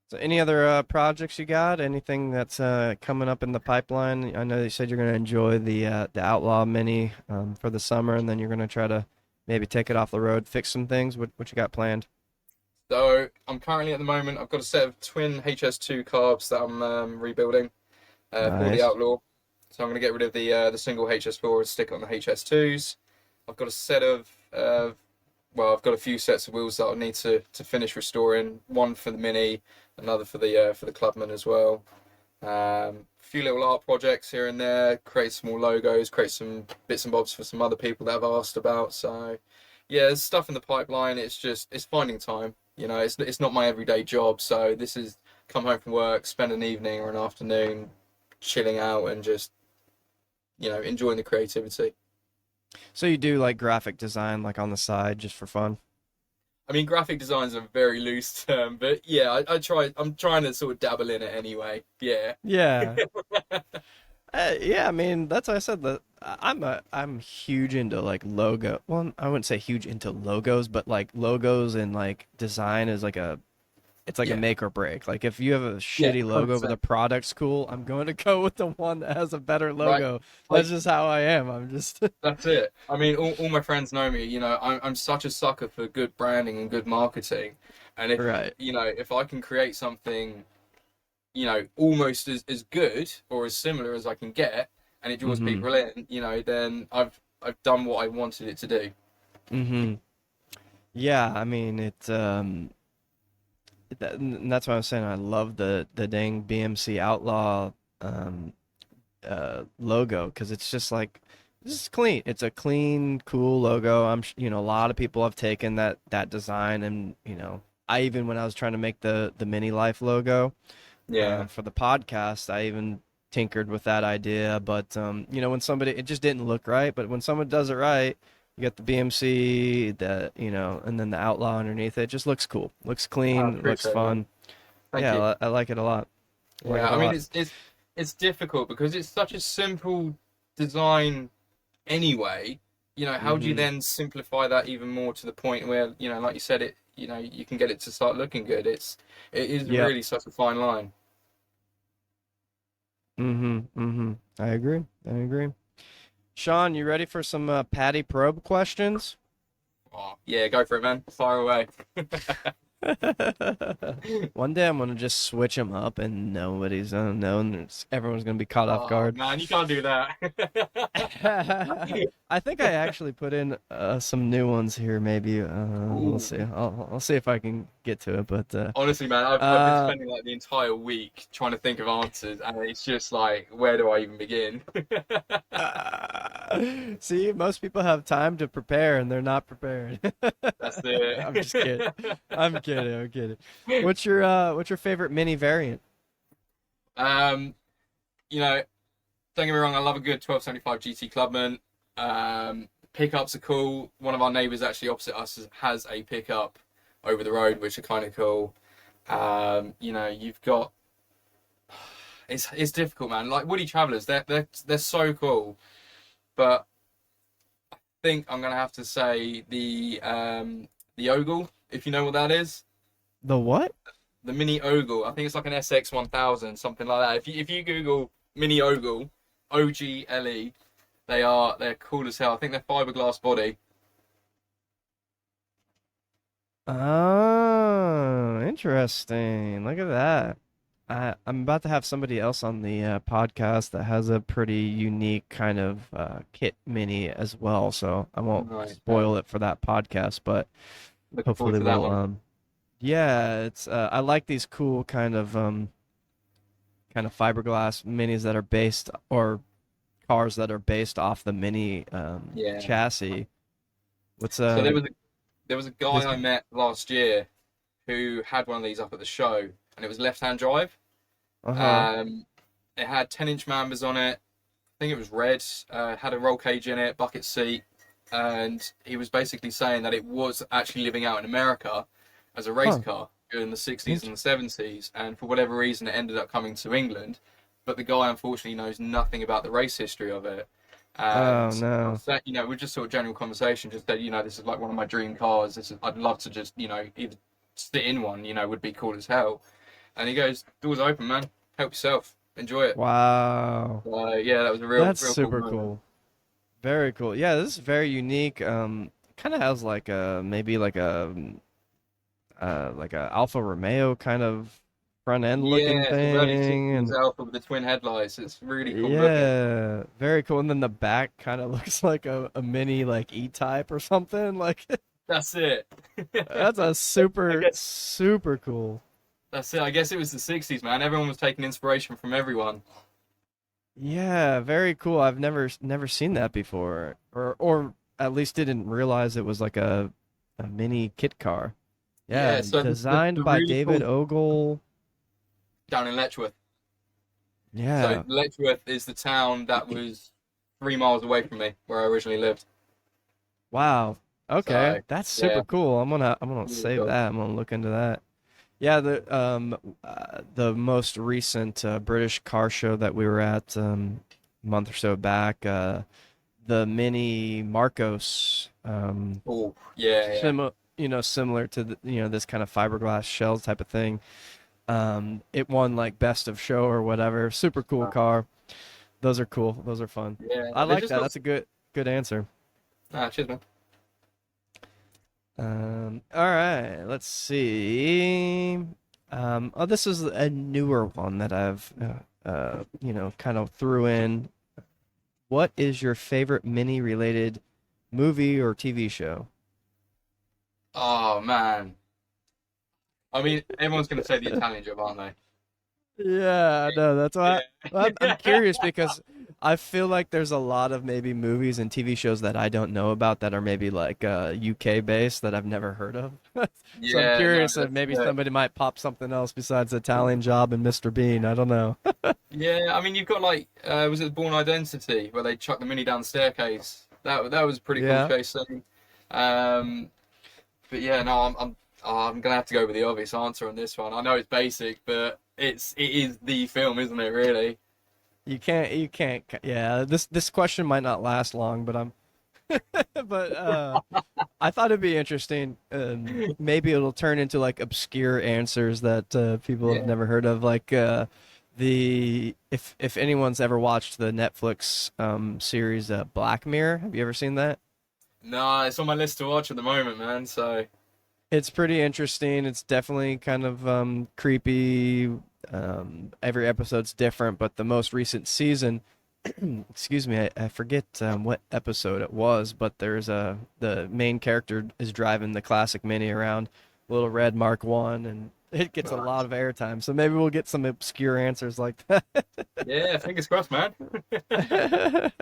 So any other projects you got? Anything that's coming up in the pipeline? I know you said you're going to enjoy the Outlaw Mini for the summer, and then you're going to try to maybe take it off the road, fix some things. What you got planned? So I'm currently at the moment. I've got a set of twin HS2 carbs that I'm rebuilding for the Nice. Outlaw. So I'm going to get rid of the single HS4 and stick it on the HS2s. I've got a set of I've got a few sets of wheels that I need to finish restoring. One for the Mini, another for the Clubman as well. A few little art projects here and there. Create some more logos. Create some bits and bobs for some other people that have asked about. So yeah, there's stuff in the pipeline. It's finding time. It's not my everyday job. So this is come home from work, spend an evening or an afternoon chilling out and just enjoying the creativity. So you do like graphic design, like on the side, just for fun? I mean, graphic design is a very loose term, but yeah, I try. I'm trying to sort of dabble in it anyway. Yeah. Yeah. Yeah, I mean that's why I said that I'm huge into like logo. Well, I wouldn't say huge into logos, but like logos and like design is like it's like a Yeah. make or break. Like if you have a Yeah. shitty logo but the 100%. product's cool, I'm going to go with the one that has a better Right. logo. That's Like just how I am. I'm just that's it. I mean, all my friends know me. I'm such a sucker for good branding and good marketing, and right. if I can create something almost as good or as similar as I can get, and it draws Mhm. people in, then I've done what I wanted it to do. Mhm. Yeah, I mean and that's why I'm saying I love the dang BMC Outlaw um logo because it's just like this is clean. It's a clean, cool logo. A lot of people have taken that design, and I even when I was trying to make the Mini Life logo Yeah. for the podcast, I even tinkered with that idea. But when somebody it just didn't look right. But when someone does it right, you got the BMC, and then the Outlaw underneath it. It just looks cool. Looks I clean. Looks appreciate it, man. fun. Thank you. Yeah, I like it a lot. I like Yeah, it a I mean lot. it's difficult because it's such a simple design anyway. How do you Hmm. then simplify that even more to the point where, like you said, you can get it to start looking good. It is Yep. really such a fine line. I agree. I agree. Sean, you ready for some Patty Probe questions? Oh, yeah, go for it, man. Fire away. One day I'm gonna just switch them up and nobody's gonna know, and everyone's gonna be caught off Oh guard. man, you can't do that. I think I actually put in some new ones here. Maybe we'll Ooh. see. I'll see if I can get to it. But Honestly, man, I've been uh, spending like the entire week trying to think of answers, and it's just like, where do I even begin? see, most people have time to prepare, and they're not prepared. That's I'm just kidding. it. I'm kidding. I'm kidding. What's your favorite mini variant? um, you know, don't get me wrong, I love a good 1275 GT Clubman. Pickups are cool. One of our neighbours actually opposite us has a pickup over the road, which are kind of cool. You know, you've got it's difficult, man. Like Woody Travelers, they're so cool, but I think I'm gonna have to say the Ogle, if you know what that is. The what? The Mini Ogle. I think it's like an SX 1000, something like that. If you Google Mini Ogle, OGLE, they're cool as hell. I think they're fiberglass body. Oh, interesting. Look at that. I'm about to have somebody else on the podcast that has a pretty unique kind of kit mini as well, so I won't Nice, man. spoil it for that podcast, but Looking forward hopefully to that we'll one. yeah, it's I like these cool kind of fiberglass minis that are based or cars that are based off the mini Yeah. chassis. What's So there was a guy this I met last year who had one of these up at the show, and it was left-hand drive. uh-huh. Um, it had 10-inch Mambas on it. I think it was red. Had a roll cage in it, bucket seat, and he was basically saying that it was actually living out in America as a race Huh. car in the 60s and Int- the 70s, and for whatever reason, it ended up coming to England. But the guy unfortunately knows nothing about the race history of it. oh And I no. was saying, you know, we just sort of general conversation, just that, you know, this is like one of my dream cars. I'd love to just, you know, either sit in one, you know, would be cool as hell. And he goes, doors open, man. Help yourself. Enjoy it. Wow. Yeah, that was a That's real cool super moment. cool. Very cool. Yeah, this is very unique. Kind of has like a maybe like a Alfa Romeo kind of front end looking Yeah, sort of early thing, 60s and Alpha with the twin headlights. It's really cool looking. yeah, very cool. And then the back kind of looks like a mini like E-Type or something. Like That's it. that's a I super guess super cool. that's it. I guess it was the 60s, man. Everyone was taking inspiration from everyone. Yeah, very cool. I've never seen that before, or at least didn't realize it was like a mini kit car. Yeah, Yeah, so designed the by really David cool Ogle. down in Letchworth. So Yeah. Letchworth is the town that was 3 miles away from me, where I originally lived. Wow. Okay, So that's yeah, super cool. I'm gonna really save cool. that. I'm gonna look into that. Yeah, the most recent British car show that we were at a month or so back, the Mini Marcos, Oh yeah, yeah. similar to this kind of fiberglass shell type of thing. It won like best of show or whatever. Super cool Uh, car. Those are cool. Those are fun. yeah, I they like just that. got. That's a good answer. Cheers, man. All right, let's see. Oh, this is a newer one that I've, kind of threw in. What is your favorite mini related movie or TV show? Oh man. I mean, everyone's gonna say the Italian Job, aren't they? Yeah, no, that's why I'm Yeah. curious because I feel like there's a lot of maybe movies and TV shows that I don't know about that are maybe like UK based that I've never heard of. So I'm Yeah, no, curious if that's maybe it. somebody might pop something else besides Italian Job and Mr. Bean. I don't know. Yeah, I mean, you've got like, was it Born Identity where they chuck the mini down the staircase? That was a pretty cool Yeah. chase scene. Um, but yeah, no, I'm gonna have to go with the obvious answer on this one. I know it's basic, but it is the film, isn't it? Really? You can't yeah, this question might not last long, but I'm but I thought it'd be interesting. Maybe it'll turn into like obscure answers that people have Yeah. never heard of like the if anyone's ever watched the Netflix series Black Mirror, have you ever seen that? No, it's on my list to watch at the moment, man. So It's pretty interesting. It's definitely kind of creepy. Every episode's different, but the most recent season, excuse me, I forget what episode it was, but there's the main character is driving the classic Mini around, little red Mark One, and it gets a lot of airtime. So maybe we'll get some obscure answers like yeah, fingers crossed, man. that.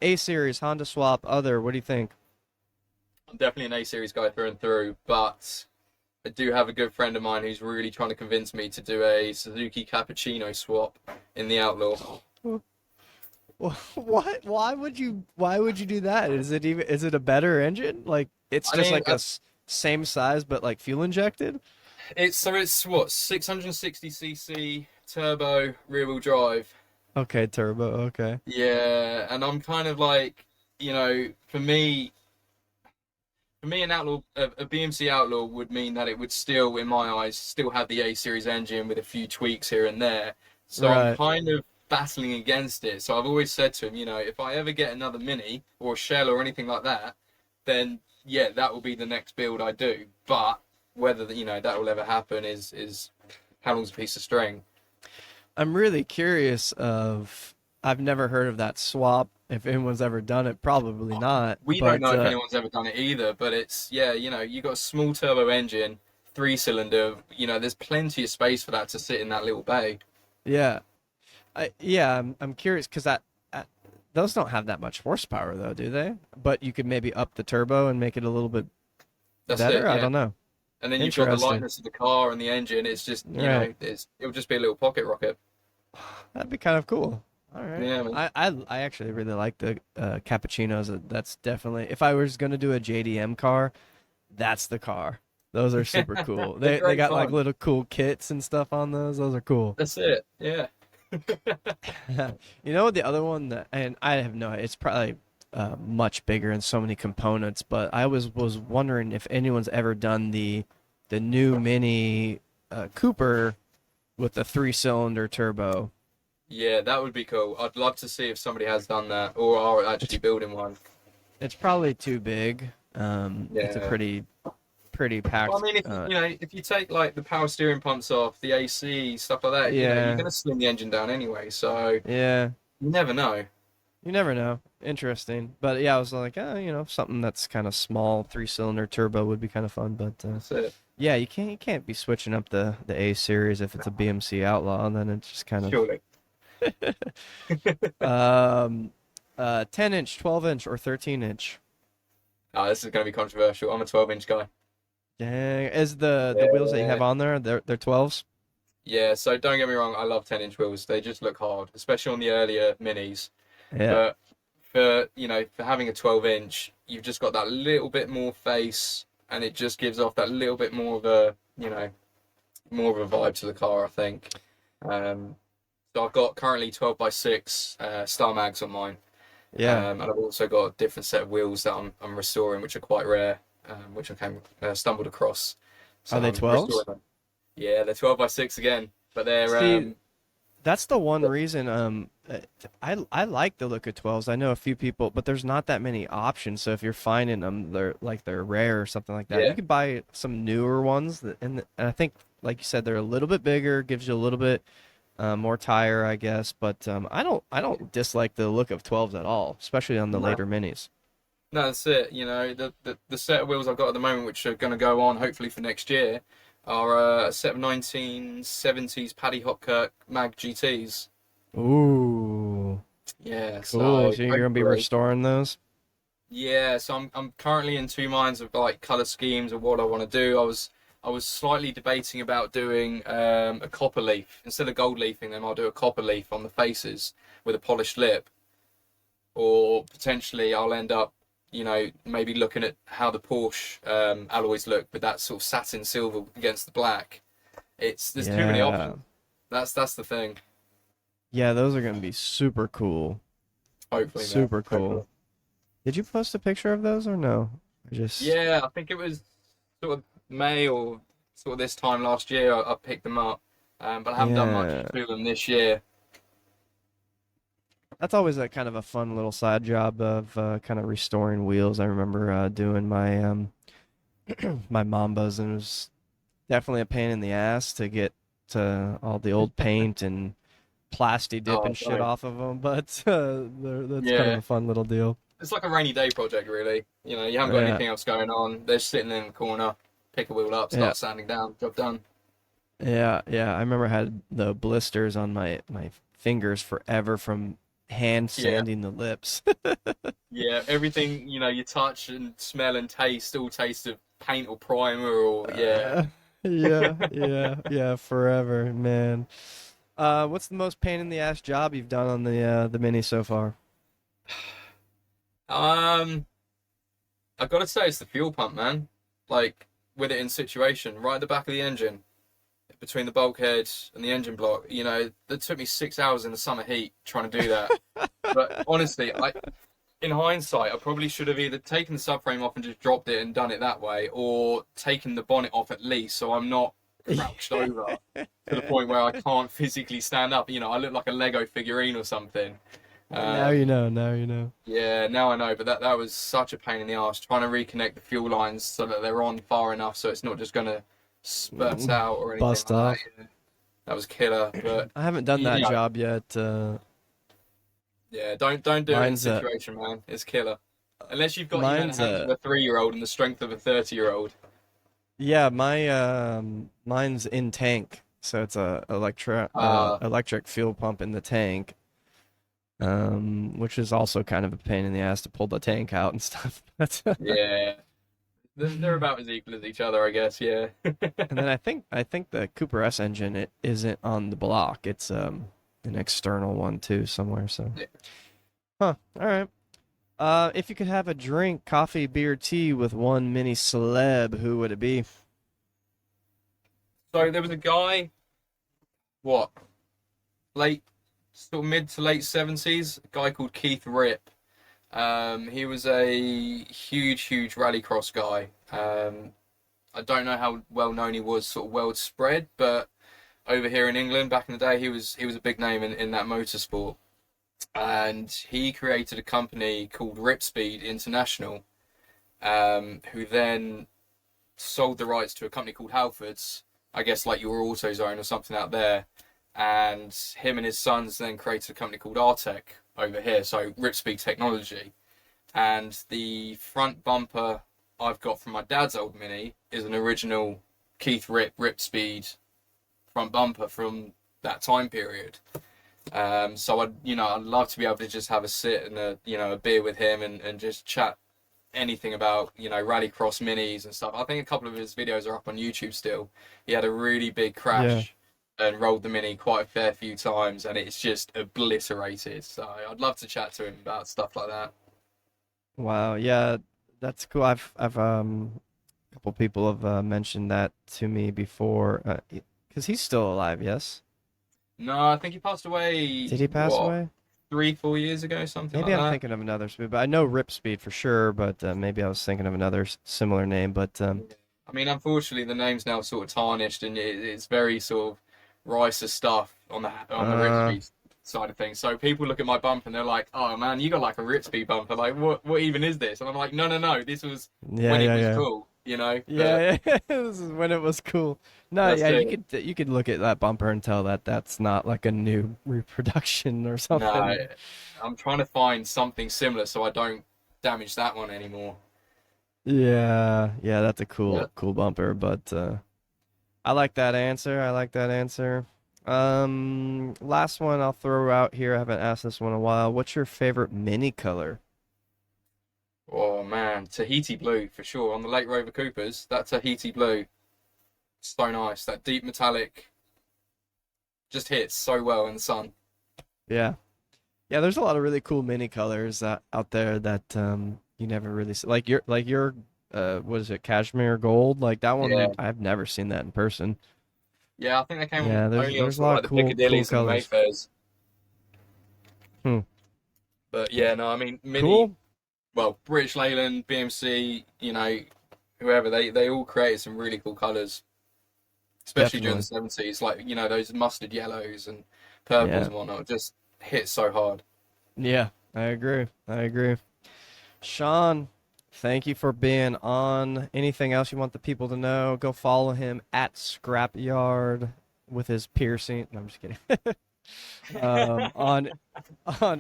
A series, Honda Swap, other. What do you think? I'm definitely an A series guy through and through, but I do have a good friend of mine who's really trying to convince me to do a Suzuki Cappuccino swap in the Outlaw. What? Why would you? Why would you do that? Is it a better engine? Like it's I just mean, like I, same size but like fuel injected? It's what, 660cc turbo rear wheel drive. Okay, turbo. Okay. Yeah, and I'm kind of like, for me, an Outlaw, a BMC Outlaw would mean that it would still, in my eyes, still have the A series engine with a few tweaks here and there. So I'm Right. kind of battling against it. So I've always said to him, if I ever get another Mini or a Shell or anything like that, then yeah, that will be the next build I do. But whether that will ever happen is how long's a piece of string. I'm really curious of I've never heard of that swap. If anyone's ever done it, probably not. We don't But know if anyone's ever done it either, but it's yeah, you got a small turbo engine, 3-cylinder. There's plenty of space for that to sit in that little bay. yeah. I'm curious because those don't have that much horsepower though, do they? But you could maybe up the turbo and make it a little bit That's better. it, I yeah. don't know. And then you've got the Interesting. lightness of the car and the engine. It's just Right. it'll just be a little pocket rocket. That'd be kind of cool. All right. Yeah, man. I actually really like the cappuccinos. That's definitely if I was gonna do a JDM car, that's the car. Those are super cool. They're They great got like fun. little cool kits and stuff on those. Those are cool. That's it. Yeah. You know the other one that, and I have no, it's probably much bigger in so many components, but I was wondering if anyone's ever done the new Mini Cooper with the 3-cylinder turbo. Yeah, that would be cool. I'd love to see if somebody has done that or are It's actually building one. it's probably too big. It's a Yeah. pretty Well, I packed. mean, if you take like the power steering pumps off, the AC stuff like that, you're Yeah, gonna slim the engine down anyway. So yeah. you never know. You never know. Interesting, but yeah, I was like, something that's kind of small, 3-cylinder turbo would be kind of fun. But That's it. yeah, you can't be switching up the A series if it's a BMC Outlaw, and then it's just kind of Surely. 10-inch, 12-inch, or 13-inch. Ah, this is gonna be controversial. I'm a 12-inch guy. Dang, is the wheels that you have Yeah. on there, they're 12s? Yeah. So don't get me wrong. I love 10-inch wheels. They just look hard, especially on the earlier minis. Yeah, But for having a 12-inch, you've just got that little bit more face, and it just gives off that little bit more of a vibe to the car, I think. Um, so I've got currently 12 by 6 Star Mags on mine, yeah. and I've also got a different set of wheels that I'm restoring, which are quite rare, which I stumbled across. Are So they I'm 12s? restoring them. Yeah, they're 12 by 6 again, but they're See, that's the one reason I like the look of 12s. I know a few people, but there's not that many options. So if you're finding them, they're rare or something like that. You yeah. could buy some newer ones and I think like you said they're a little bit bigger, gives you a little bit more tire, I guess, but I don't dislike the look of 12s at all, especially on the No. later minis. No, that's it. The set of wheels I've got at the moment, which are going to go on hopefully for next year, are a set of 1970s Paddy Hopkirk Mag GTs. Ooh, Yeah, cool. so So you're gonna be hopefully, restoring those? yeah. So I'm currently in two minds of like color schemes of what I want to do. I was slightly debating about doing a copper leaf instead of gold leafing them. I'll do a copper leaf on the faces with a polished lip, or potentially I'll end up, maybe looking at how the Porsche alloys look with that sort of satin silver against the black. There's too many Yeah. options. That's the thing. Yeah, those are gonna be super cool. Hopefully, man. Super Hopefully. cool. Did you post a picture of those or no? I just Yeah, I think it was sort of May or sort of this time last year. I picked them up, but I haven't done much Yeah. to them this year. That's always a kind of a fun little side job of kind of restoring wheels. I remember doing my my Mambas, and it was definitely a pain in the ass to get to all the old paint and plastic dip Oh, and shit don't. off of them. But that's kind of Yeah, a fun little deal. it's like a rainy day project, really. You haven't got Yeah, anything else going on. They're sitting in the corner, pick a wheel up, yeah, start sanding down, job done. yeah. I remember I had the blisters on my fingers forever from hand Yeah, sanding the lips. yeah. Everything you touch and smell and taste all taste of paint or primer or yeah. Uh, yeah, forever, man. What's the most pain in the ass job you've done on the Mini so far? Um, I gotta say it's the fuel pump, man. like with it in situation, right at the back of the engine, between the bulkhead and the engine block. You know, it took me 6 hours in the summer heat trying to do that. But honestly, in hindsight, I probably should have either taken the subframe off and just dropped it and done it that way, or taken the bonnet off at least, so I'm not crouched over to the point where I can't physically stand up. You know, I look like a Lego figurine or something. Well, now you know. Now you know. Yeah, now I know, but that was such a pain in the arse trying to reconnect the fuel lines so that they're on far enough so it's not just gonna spurt out or anything Bust like off. that. Yeah. That was killer, but I haven't done you that know, job yet. yeah, don't do it in Mine's situation, man. It's killer. Unless you've got, you know, the mine's hands of a 3-year-old and the strength of a 30-year-old. yeah, mine's in tank, so it's a Uh, electric fuel pump in the tank. Which is also kind of a pain in the ass to pull the tank out and stuff. But yeah, they're about as equal as each other, I guess. Yeah. and then I think the Cooper S engine it isn't on the block. It's an external one too somewhere. So, Yeah. huh? All right. If you could have a drink, coffee, beer, tea with one mini celeb, who would it be? So there was a guy, what, late, sort of mid to late 70s, a guy called Keith Rip. He was a huge rallycross guy. I don't know how well known he was sort of world spread, but over here in England back in the day, he was a big name in that motorsport. And he created a company called Ripspeed International, who then sold the rights to a company called Halfords, I guess like your AutoZone or something out there. And him and his sons then created a company called Artec over here, so Ripspeed Technology. And the front bumper I've got from my dad's old Mini is an original Keith Ripspeed front bumper from that time period. So I'd love to be able to just have a sit and a beer with him and just chat anything about, rallycross minis and stuff. I think a couple of his videos are up on YouTube still. He had a really big Yeah. crash and rolled the Mini quite a fair few times, and it's just obliterated. So I'd love to chat to him about stuff like that. Wow. Yeah, that's cool. I've a couple people have mentioned that to me before. Because he's still alive. Yes. No, I think he passed away, Did he pass what, away? 3-4 years ago, something Maybe like I'm that. thinking of another speed, but I know Rip Speed for sure. But maybe I was thinking of another similar name. But Yeah. I mean, unfortunately, the name's now sort of tarnished, and it's very sort of ricer stuff on the uh, Ripspeed side of things. So people look at my bumper and they're like, "Oh man, you got like a Ripspeed bumper. Like, what even is this?" And I'm like, "No. This was yeah, when it yeah, was yeah. cool, you know." But Yeah, yeah. This is when it was cool. No, that's yeah, you it. could look at that bumper and tell that that's not like a new reproduction or No, something. I'm trying to find something similar so I don't damage that one anymore. Yeah, yeah, that's a Yeah. cool bumper, but I like that answer. I like that answer. Last one I'll throw out here. I haven't asked this one in a while. What's your favorite mini color? Oh man, Tahiti blue for sure. On the Late Rover Coopers, that Tahiti blue, so nice. That deep metallic just hits so well in the sun. Yeah. Yeah, there's a lot of really cool mini colors out there that you never really see. Like your what is it, cashmere gold? Like that one Yeah. I've never seen that in person. Yeah, I think they came Yeah, only on there's a sort of lot like of the cool Piccadillys and the colors. Mayfairs. Hmm. But yeah, no, I mean Mini, Cool. well, British Leyland, BMC, whoever they all created some really cool colours, especially during the Definitely. '70s. Like those mustard yellows and purples Yeah. and whatnot, just hit so hard. Yeah, I agree. I agree. Sean, thank you for being on. Anything else you want the people to know? Go follow him at Scrapyard with his piercing. No, I'm just kidding. On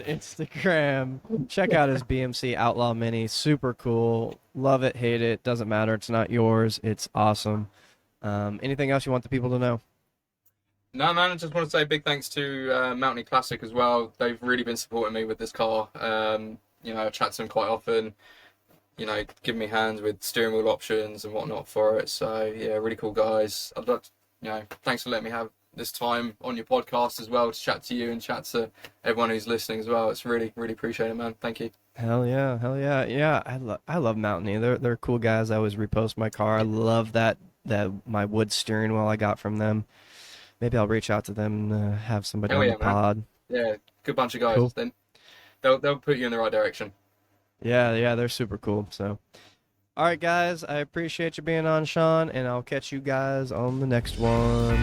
Instagram. Check out his BMC Outlaw Mini. Super cool. Love it, hate it. Doesn't matter. It's not yours. It's awesome. Anything else you want the people to know? No, man, I just want to say big thanks to Mountain Classic as well. They've really been supporting me with this car. I chat to them quite often. Giving me hands with steering wheel options and whatnot for it. So yeah, really cool guys. I'd love to, thanks for letting me this time on your podcast as well to chat to you and chat to everyone who's listening as well. It's really, really appreciated, man. Thank you. Hell yeah, hell yeah, yeah. I love Mountaineer. They're cool guys. I always repost my car. I love that my wood steering wheel I got from them. Maybe I'll reach out to them and have somebody Hell on yeah, the man. pod. Yeah, good bunch of guys. Cool. Then they'll put you in the right direction. Yeah, yeah, they're super cool. So, all right, guys, I appreciate you being on, Sean, and I'll catch you guys on the next one.